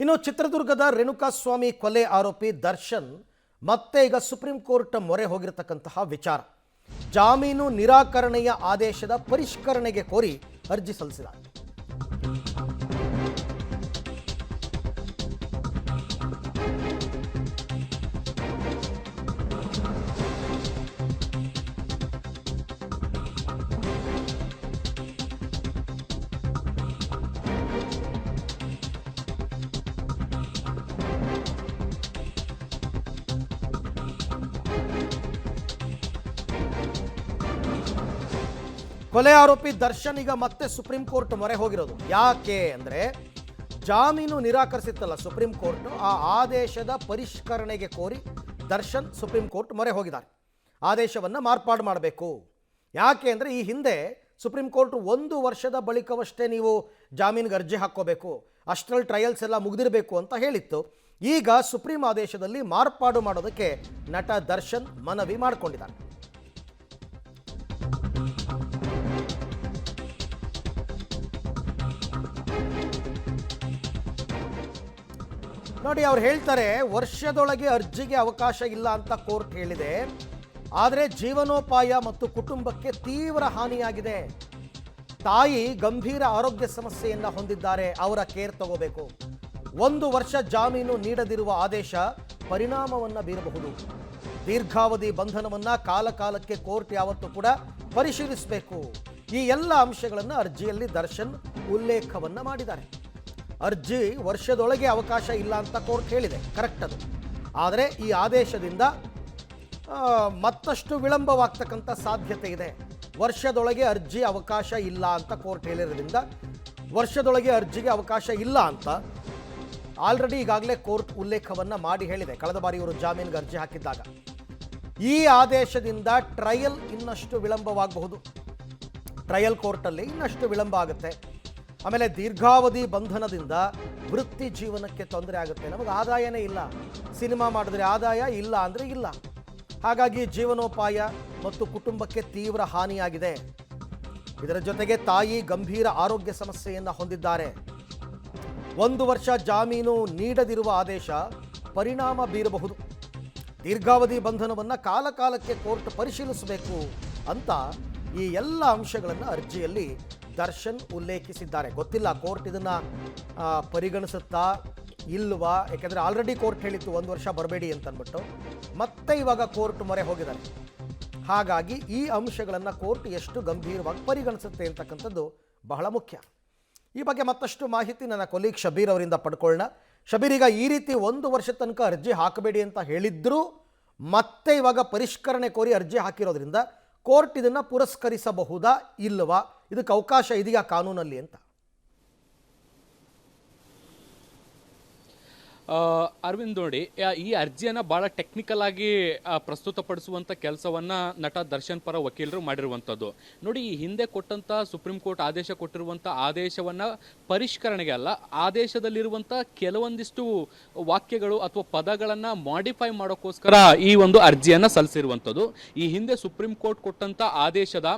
ಇನ್ನು ಚಿತ್ರದುರ್ಗದ ರೇಣುಕಾಸ್ವಾಮಿ ಕೊಲೆ ಆರೋಪಿ ದರ್ಶನ್ ಮತ್ತೆ ಈಗ ಸುಪ್ರೀಂ ಕೋರ್ಟ್ ಮೊರೆ ಹೋಗಿರತಕ್ಕಂತಹ ವಿಚಾರ ಜಾಮೀನು ನಿರಾಕರಣೆಯ ಆದೇಶದ ಪರಿಷ್ಕರಣೆಗೆ ಕೋರಿ ಅರ್ಜಿ ಸಲ್ಲಿಸಿದ್ದಾರೆ. ಕೊಲೆ ಆರೋಪಿ ದರ್ಶನ್ ಈಗ ಮತ್ತೆ ಸುಪ್ರೀಂ ಕೋರ್ಟ್ ಮೊರೆ ಹೋಗಿರೋದು. ಯಾಕೆ ಅಂದರೆ ಜಾಮೀನು ನಿರಾಕರಿಸಿತ್ತಲ್ಲ ಸುಪ್ರೀಂ ಕೋರ್ಟ್, ಆ ಆದೇಶದ ಪರಿಷ್ಕರಣೆಗೆ ಕೋರಿ ದರ್ಶನ್ ಸುಪ್ರೀಂ ಕೋರ್ಟ್ ಮೊರೆ ಹೋಗಿದ್ದಾರೆ. ಆದೇಶವನ್ನು ಮಾರ್ಪಾಡು ಮಾಡಬೇಕು. ಯಾಕೆ ಅಂದರೆ ಈ ಹಿಂದೆ ಸುಪ್ರೀಂ ಕೋರ್ಟ್ 1 ವರ್ಷದ ಬಳಿಕವಷ್ಟೇ ನೀವು ಜಾಮೀನಿಗೆ ಅರ್ಜಿ ಹಾಕ್ಕೋಬೇಕು, ಅಷ್ಟರಲ್ಲಿ ಟ್ರಯಲ್ಸ್ ಎಲ್ಲ ಮುಗಿದಿರಬೇಕು ಅಂತ ಹೇಳಿತ್ತು. ಈಗ ಸುಪ್ರೀಂ ಆದೇಶದಲ್ಲಿ ಮಾರ್ಪಾಡು ಮಾಡೋದಕ್ಕೆ ನಟ ದರ್ಶನ್ ಮನವಿ ಮಾಡಿಕೊಂಡಿದ್ದಾರೆ. ನೋಡಿ, ಅವ್ರು ಹೇಳ್ತಾರೆ ವರ್ಷದೊಳಗೆ ಅರ್ಜಿಗೆ ಅವಕಾಶ ಇಲ್ಲ ಅಂತ ಕೋರ್ಟ್ ಹೇಳಿದೆ, ಆದರೆ ಜೀವನೋಪಾಯ ಮತ್ತು ಕುಟುಂಬಕ್ಕೆ ತೀವ್ರ ಹಾನಿಯಾಗಿದೆ. ತಾಯಿ ಗಂಭೀರ ಆರೋಗ್ಯ ಸಮಸ್ಯೆಯನ್ನು ಹೊಂದಿದ್ದಾರೆ, ಅವರ ಕೇರ್ ತಗೋಬೇಕು. 1 ವರ್ಷ ಜಾಮೀನು ನೀಡದಿರುವ ಆದೇಶ ಪರಿಣಾಮವನ್ನು ಬೀರಬಹುದು. ದೀರ್ಘಾವಧಿ ಬಂಧನವನ್ನು ಕಾಲಕಾಲಕ್ಕೆ ಕೋರ್ಟ್ ಯಾವತ್ತೂ ಕೂಡ ಪರಿಶೀಲಿಸಬೇಕು. ಈ ಎಲ್ಲ ಅಂಶಗಳನ್ನು ಅರ್ಜಿಯಲ್ಲಿ ದರ್ಶನ್ ಉಲ್ಲೇಖವನ್ನು ಮಾಡಿದ್ದಾರೆ. ಅರ್ಜಿ ವರ್ಷದೊಳಗೆ ಅವಕಾಶ ಇಲ್ಲ ಅಂತ ಕೋರ್ಟ್ ಹೇಳಿದೆ, ಕರೆಕ್ಟ್ ಅದು. ಆದರೆ ಈ ಆದೇಶದಿಂದ ಮತ್ತಷ್ಟು ವಿಳಂಬವಾಗ್ತಕ್ಕಂಥ ಸಾಧ್ಯತೆ ಇದೆ. ವರ್ಷದೊಳಗೆ ಅರ್ಜಿ ಅವಕಾಶ ಇಲ್ಲ ಅಂತ ಕೋರ್ಟ್ ಹೇಳಿರೋದ್ರಿಂದ ವರ್ಷದೊಳಗೆ ಅರ್ಜಿಗೆ ಅವಕಾಶ ಇಲ್ಲ ಅಂತ ಆಲ್ರೆಡಿ ಈಗಾಗಲೇ ಕೋರ್ಟ್ ಉಲ್ಲೇಖವನ್ನು ಮಾಡಿ ಹೇಳಿದೆ. ಕಳೆದ ಬಾರಿ ಇವರು ಜಾಮೀನಿಗೆ ಅರ್ಜಿ ಹಾಕಿದ್ದಾಗ ಈ ಆದೇಶದಿಂದ ಟ್ರಯಲ್ ಇನ್ನಷ್ಟು ವಿಳಂಬವಾಗಬಹುದು. ಟ್ರಯಲ್ ಕೋರ್ಟಲ್ಲಿ ಇನ್ನಷ್ಟು ವಿಳಂಬ ಆಗುತ್ತೆ. ಆಮೇಲೆ ದೀರ್ಘಾವಧಿ ಬಂಧನದಿಂದ ವೃತ್ತಿ ಜೀವನಕ್ಕೆ ತೊಂದರೆ ಆಗುತ್ತೆ. ನಮಗೆ ಆದಾಯನೇ ಇಲ್ಲ, ಸಿನಿಮಾ ಮಾಡಿದ್ರೆ ಆದಾಯ ಇಲ್ಲ ಅಂದರೆ ಇಲ್ಲ. ಹಾಗಾಗಿ ಜೀವನೋಪಾಯ ಮತ್ತು ಕುಟುಂಬಕ್ಕೆ ತೀವ್ರ ಹಾನಿಯಾಗಿದೆ. ಇದರ ಜೊತೆಗೆ ತಾಯಿ ಗಂಭೀರ ಆರೋಗ್ಯ ಸಮಸ್ಯೆಯನ್ನು ಹೊಂದಿದ್ದಾರೆ. 1 ವರ್ಷ ಜಾಮೀನು ನೀಡದಿರುವ ಆದೇಶ ಪರಿಣಾಮ ಬೀರಬಹುದು. ದೀರ್ಘಾವಧಿ ಬಂಧನವನ್ನು ಕಾಲಕಾಲಕ್ಕೆ ಕೋರ್ಟ್ ಪರಿಶೀಲಿಸಬೇಕು ಅಂತ ಈ ಎಲ್ಲ ಅಂಶಗಳನ್ನು ಅರ್ಜಿಯಲ್ಲಿ ದರ್ಶನ್ ಉಲ್ಲೇಖಿಸಿದ್ದಾರೆ. ಗೊತ್ತಿಲ್ಲ ಕೋರ್ಟ್ ಇದನ್ನು ಪರಿಗಣಿಸುತ್ತಾ ಇಲ್ವಾ, ಯಾಕೆಂದರೆ ಆಲ್ರೆಡಿ ಕೋರ್ಟ್ ಹೇಳಿತ್ತು 1 ವರ್ಷ ಬರಬೇಡಿ ಅಂತಂದ್ಬಿಟ್ಟು. ಮತ್ತೆ ಇವಾಗ ಕೋರ್ಟ್ ಮೊರೆ ಹೋಗಿದ್ದಾರೆ. ಹಾಗಾಗಿ ಈ ಅಂಶಗಳನ್ನು ಕೋರ್ಟ್ ಎಷ್ಟು ಗಂಭೀರವಾಗಿ ಪರಿಗಣಿಸುತ್ತೆ ಅಂತಕ್ಕಂಥದ್ದು ಬಹಳ ಮುಖ್ಯ. ಈ ಬಗ್ಗೆ ಮತ್ತಷ್ಟು ಮಾಹಿತಿ ನನ್ನ ಕೊಲೀಗ್ ಶಬೀರ್ ಅವರಿಂದ ಪಡ್ಕೊಳ್ಳೋಣ. ಶಬೀರ್, ಈಗ ಈ ರೀತಿ 1 ವರ್ಷ ತನಕ ಅರ್ಜಿ ಹಾಕಬೇಡಿ ಅಂತ ಹೇಳಿದ್ರು, ಮತ್ತೆ ಇವಾಗ ಪರಿಷ್ಕರಣೆ ಕೋರಿ ಅರ್ಜಿ ಹಾಕಿರೋದ್ರಿಂದ ಕೋರ್ಟ್ ಇದನ್ನು ಪುರಸ್ಕರಿಸಬಹುದಾ ಇಲ್ಲವಾ, ಇದಕ್ಕೆ ಅವಕಾಶ ಇದೆಯಾ ಕಾನೂನಲ್ಲಿ ಅಂತ? ಅರವಿಂದ್, ನೋಡಿ, ಈ ಅರ್ಜಿಯನ್ನು ಭಾಳ ಟೆಕ್ನಿಕಲ್ ಆಗಿ ಪ್ರಸ್ತುತಪಡಿಸುವಂಥ ಕೆಲಸವನ್ನು ನಟ ದರ್ಶನ್ ಪರ ವಕೀಲರು ಮಾಡಿರುವಂಥದ್ದು. ನೋಡಿ, ಈ ಹಿಂದೆ ಕೊಟ್ಟಂಥ ಸುಪ್ರೀಂ ಕೋರ್ಟ್ ಆದೇಶ ಕೊಟ್ಟಿರುವಂಥ ಆದೇಶವನ್ನು ಪರಿಷ್ಕರಣೆಗೆ ಅಲ್ಲ, ಆದೇಶದಲ್ಲಿರುವಂಥ ಕೆಲವೊಂದಿಷ್ಟು ವಾಕ್ಯಗಳು ಅಥವಾ ಪದಗಳನ್ನು ಮಾಡಿಫೈ ಮಾಡೋಕ್ಕೋಸ್ಕರ ಈ ಒಂದು ಅರ್ಜಿಯನ್ನು ಸಲ್ಲಿಸಿರುವಂಥದ್ದು. ಈ ಹಿಂದೆ ಸುಪ್ರೀಂ ಕೋರ್ಟ್ ಕೊಟ್ಟಂಥ ಆದೇಶದ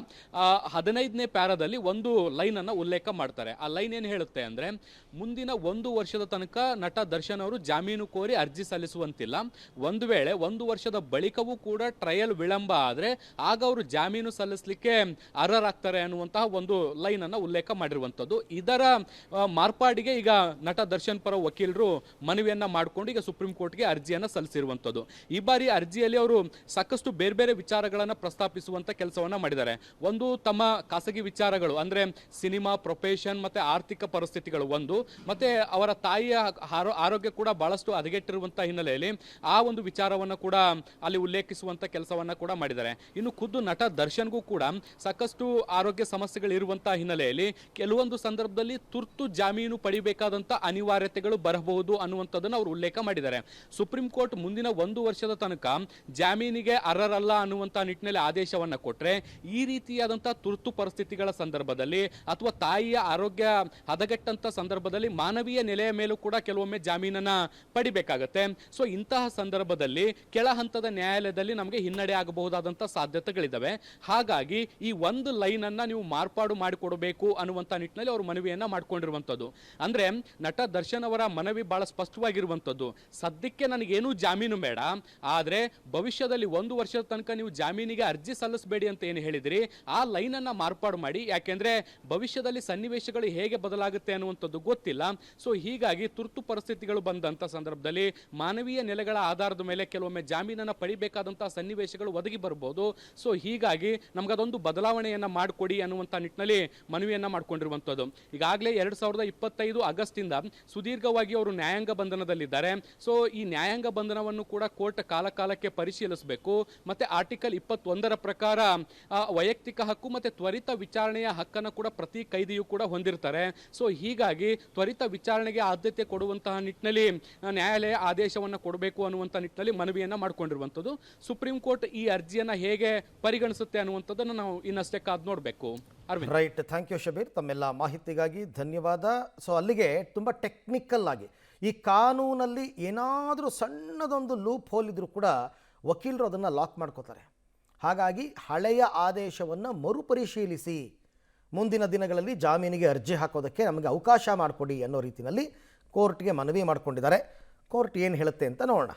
15ನೇ ಪ್ಯಾರಾದಲ್ಲಿ ಒಂದು ಲೈನನ್ನು ಉಲ್ಲೇಖ ಮಾಡ್ತಾರೆ. ಆ ಲೈನ್ ಏನು ಹೇಳುತ್ತೆ ಅಂದರೆ, ಮುಂದಿನ 1 ವರ್ಷದ ತನಕ ನಟ ದರ್ಶನ್ ಅವರು ಜಾಮೀನು ಕೋರಿ ಅರ್ಜಿ ಸಲ್ಲಿಸುವಂತಿಲ್ಲ. ಒಂದು ವೇಳೆ 1 ವರ್ಷದ ಬಳಿಕವೂ ಕೂಡ ಟ್ರಯಲ್ ವಿಳಂಬ ಆದರೆ ಆಗ ಅವರು ಜಾಮೀನು ಸಲ್ಲಿಸಲಿಕ್ಕೆ ಅರ್ಹರಾಗ್ತಾರೆ ಅನ್ನುವಂತಹ ಒಂದು ಲೈನ್ ಅನ್ನು ಉಲ್ಲೇಖ ಮಾಡಿರುವಂಥದ್ದು. ಇದರ ಮಾರ್ಪಾಡಿಗೆ ಈಗ ನಟ ದರ್ಶನ್ ಪರ ವಕೀಲರು ಮನವಿಯನ್ನ ಮಾಡಿಕೊಂಡು ಈಗ ಸುಪ್ರೀಂ ಕೋರ್ಟ್ಗೆ ಅರ್ಜಿಯನ್ನು ಸಲ್ಲಿಸಿರುವಂಥದ್ದು. ಈ ಬಾರಿ ಅರ್ಜಿಯಲ್ಲಿ ಅವರು ಸಾಕಷ್ಟು ಬೇರೆ ಬೇರೆ ವಿಚಾರಗಳನ್ನು ಪ್ರಸ್ತಾಪಿಸುವಂತ ಕೆಲಸವನ್ನ ಮಾಡಿದ್ದಾರೆ. ಒಂದು, ತಮ್ಮ ಖಾಸಗಿ ವಿಚಾರಗಳು ಅಂದ್ರೆ ಸಿನಿಮಾ, ಪ್ರೊಫೆಷನ್ ಮತ್ತೆ ಆರ್ಥಿಕ ಪರಿಸ್ಥಿತಿಗಳು ಒಂದು, ಮತ್ತೆ ಅವರ ತಾಯಿಯ ಆರೋಗ್ಯ ಕೂಡ ಬಹಳಷ್ಟು ಹದಗೆಟ್ಟಿರುವಂತಹ ಹಿನ್ನೆಲೆಯಲ್ಲಿ ಆ ಒಂದು ವಿಚಾರವನ್ನು ಕೂಡ ಅಲ್ಲಿ ಉಲ್ಲೇಖಿಸುವಂತ ಕೆಲಸವನ್ನ ಕೂಡ ಮಾಡಿದ್ದಾರೆ. ಇನ್ನು ಖುದ್ದು ನಟ ದರ್ಶನ್ಗೂ ಕೂಡ ಸಾಕಷ್ಟು ಆರೋಗ್ಯ ಸಮಸ್ಯೆಗಳು ಇರುವಂತಹ ಹಿನ್ನೆಲೆಯಲ್ಲಿ ಕೆಲವೊಂದು ಸಂದರ್ಭದಲ್ಲಿ ತುರ್ತು ಜಾಮೀನು ಪಡಿಬೇಕಾದಂತ ಅನಿವಾರ್ಯತೆಗಳು ಬರಬಹುದು ಅನ್ನುವಂಥದ್ದನ್ನು ಅವರು ಉಲ್ಲೇಖ ಮಾಡಿದ್ದಾರೆ. ಸುಪ್ರೀಂ ಕೋರ್ಟ್ ಮುಂದಿನ 1 ವರ್ಷದ ತನಕ ಜಾಮೀನಿಗೆ ಅರ್ಹರಲ್ಲ ಅನ್ನುವಂತ ನಿಟ್ಟಿನಲ್ಲಿ ಆದೇಶವನ್ನ ಕೊಟ್ಟರೆ ಈ ರೀತಿಯಾದಂತಹ ತುರ್ತು ಪರಿಸ್ಥಿತಿಗಳ ಸಂದರ್ಭದಲ್ಲಿ ಅಥವಾ ತಾಯಿಯ ಆರೋಗ್ಯ ಹದಗೆಟ್ಟಂತ ಸಂದರ್ಭದಲ್ಲಿ ಮಾನವೀಯ ನೆಲೆಯ ಮೇಲೂ ಕೂಡ ಕೆಲವೊಮ್ಮೆ ಜಾಮೀನನ್ನ ಪಡಿಬೇಕಾಗತ್ತೆ. ಸೊ ಇಂತಹ ಸಂದರ್ಭದಲ್ಲಿ ಕೆಳ ಹಂತದ ನ್ಯಾಯಾಲಯದಲ್ಲಿ ನಮಗೆ ಹಿನ್ನಡೆ ಆಗಬಹುದಾದಂಥ ಸಾಧ್ಯತೆಗಳಿದ್ದಾವೆ. ಹಾಗಾಗಿ ಈ ಒಂದು ಲೈನ್ ಅನ್ನ ನೀವು ಮಾರ್ಪಾಡು ಮಾಡಿಕೊಡಬೇಕು ಅನ್ನುವಂಥ ನಿಟ್ಟಿನಲ್ಲಿ ಅವರು ಮನವಿಯನ್ನ ಮಾಡ್ಕೊಂಡಿರುವಂಥದ್ದು. ಅಂದ್ರೆ ನಟ ದರ್ಶನ್ ಅವರ ಮನವಿ ಬಹಳ ಸ್ಪಷ್ಟವಾಗಿರುವಂಥದ್ದು. ಸದ್ಯಕ್ಕೆ ನನಗೇನು ಜಾಮೀನು ಬೇಡ, ಆದ್ರೆ ಭವಿಷ್ಯದಲ್ಲಿ 1 ವರ್ಷದ ತನಕ ನೀವು ಜಾಮೀನಿಗೆ ಅರ್ಜಿ ಸಲ್ಲಿಸಬೇಡಿ ಅಂತ ಏನು ಹೇಳಿದಿರಿ ಆ ಲೈನ್ ಅನ್ನ ಮಾರ್ಪಾಡು ಮಾಡಿ. ಯಾಕೆಂದ್ರೆ ಭವಿಷ್ಯದಲ್ಲಿ ಸನ್ನಿವೇಶಗಳು ಹೇಗೆ ಬದಲಾಗುತ್ತೆ ಅನ್ನುವಂಥದ್ದು ಗೊತ್ತಿಲ್ಲ. ಸೊ ಹೀಗಾಗಿ ತುರ್ತು ಪರಿಸ್ಥಿತಿಗಳು ಬಂದಂತ ಸಂದರ್ಭದಲ್ಲಿ ಮಾನವೀಯ ನೆಲೆಗಳ ಆಧಾರದ ಮೇಲೆ ಕೆಲವೊಮ್ಮೆ ಜಾಮೀನನ್ನ ಪಡಿಬೇಕಾದಂತಹ ಸನ್ನಿವೇಶಗಳು ಒದಗಿ ಬರಬಹುದು. ಸೊ ಹೀಗಾಗಿ ನಮಗದೊಂದು ಬದಲಾವಣೆಯನ್ನ ಮಾಡಿಕೊಡಿ ಅನ್ನುವಂಥ ನಿಟ್ಟಿನಲ್ಲಿ ಮನವಿಯನ್ನ ಮಾಡ್ಕೊಂಡಿರುವಂಥದ್ದು. ಈಗಾಗಲೇ 2025 ಆಗಸ್ಟ್ ಇಂದ ಸುದೀರ್ಘವಾಗಿ ಅವರು ನ್ಯಾಯಾಂಗ ಬಂಧನದಲ್ಲಿದ್ದಾರೆ. ಸೊ ಈ ನ್ಯಾಯಾಂಗ ಬಂಧನವನ್ನು ಕೂಡ ಕೋರ್ಟ್ ಕಾಲಕಾಲಕ್ಕೆ ಪರಿಶೀಲಿಸಬೇಕು. ಮತ್ತೆ ಆರ್ಟಿಕಲ್ 21 ಪ್ರಕಾರ ವೈಯಕ್ತಿಕ ಹಕ್ಕು ಮತ್ತೆ ತ್ವರಿತ ವಿಚಾರಣೆಯ ಹಕ್ಕನ್ನು ಕೂಡ ಪ್ರತಿ ಕೈದಿಯೂ ಕೂಡ ಹೊಂದಿರ್ತಾರೆ. ಸೊ ಹೀಗಾಗಿ ತ್ವರಿತ ವಿಚಾರಣೆಗೆ ಆದ್ಯತೆ ಕೊಡುವಂತಹ ನಿಟ್ಟಿನಲ್ಲಿ ನ್ಯಾಯಾಲಯ ಆದೇಶವನ್ನು ಕೊಡಬೇಕು ಅನ್ನುವಂಥ ನಿಟ್ಟಿನಲ್ಲಿ ಮನವಿಯನ್ನ ಮಾಡಿಕೊಂಡಿರುವಂಥದ್ದು. ಸುಪ್ರೀಂ ಕೋರ್ಟ್ ಈ ಅರ್ಜಿಯನ್ನ ಹೇಗೆ ಪರಿಗಣಿಸುತ್ತೆ ಅನ್ನುವಂಥದ್ದನ್ನು ನಾವು ಇನ್ನಷ್ಟೇ ಕಾದು ನೋಡಬೇಕು. Arvind. Right, thank you Shabir, ತಮ್ಮೆಲ್ಲ ಮಾಹಿತಿಗಾಗಿ ಧನ್ಯವಾದ. ಸೊ ಅಲ್ಲಿಗೆ ತುಂಬ ಟೆಕ್ನಿಕಲ್ ಆಗಿ ಈ ಕಾನೂನಲ್ಲಿ ಏನಾದರೂ ಸಣ್ಣದೊಂದು ಲೂಪ್ ಹೋಲ್ ಇದ್ರೂ ಕೂಡ ವಕೀಲರು ಅದನ್ನು ಲಾಕ್ ಮಾಡ್ಕೋತಾರೆ. ಹಾಗಾಗಿ ಹಳೆಯ ಆದೇಶವನ್ನು ಮರುಪರಿಶೀಲಿಸಿ ಮುಂದಿನ ದಿನಗಳಲ್ಲಿ ಜಾಮೀನಿಗೆ ಅರ್ಜಿ ಹಾಕೋದಕ್ಕೆ ನಮಗೆ ಅವಕಾಶ ಮಾಡಿಕೊಡಿ ಅನ್ನೋ ರೀತಿಯಲ್ಲಿ ಕೋರ್ಟ್ಗೆ ಮನವಿ ಮಾಡಿಕೊಂಡಿದ್ದಾರೆ. ಕೋರ್ಟ್ ಏನು ಹೇಳುತ್ತೆ ಅಂತ ನೋಡೋಣ.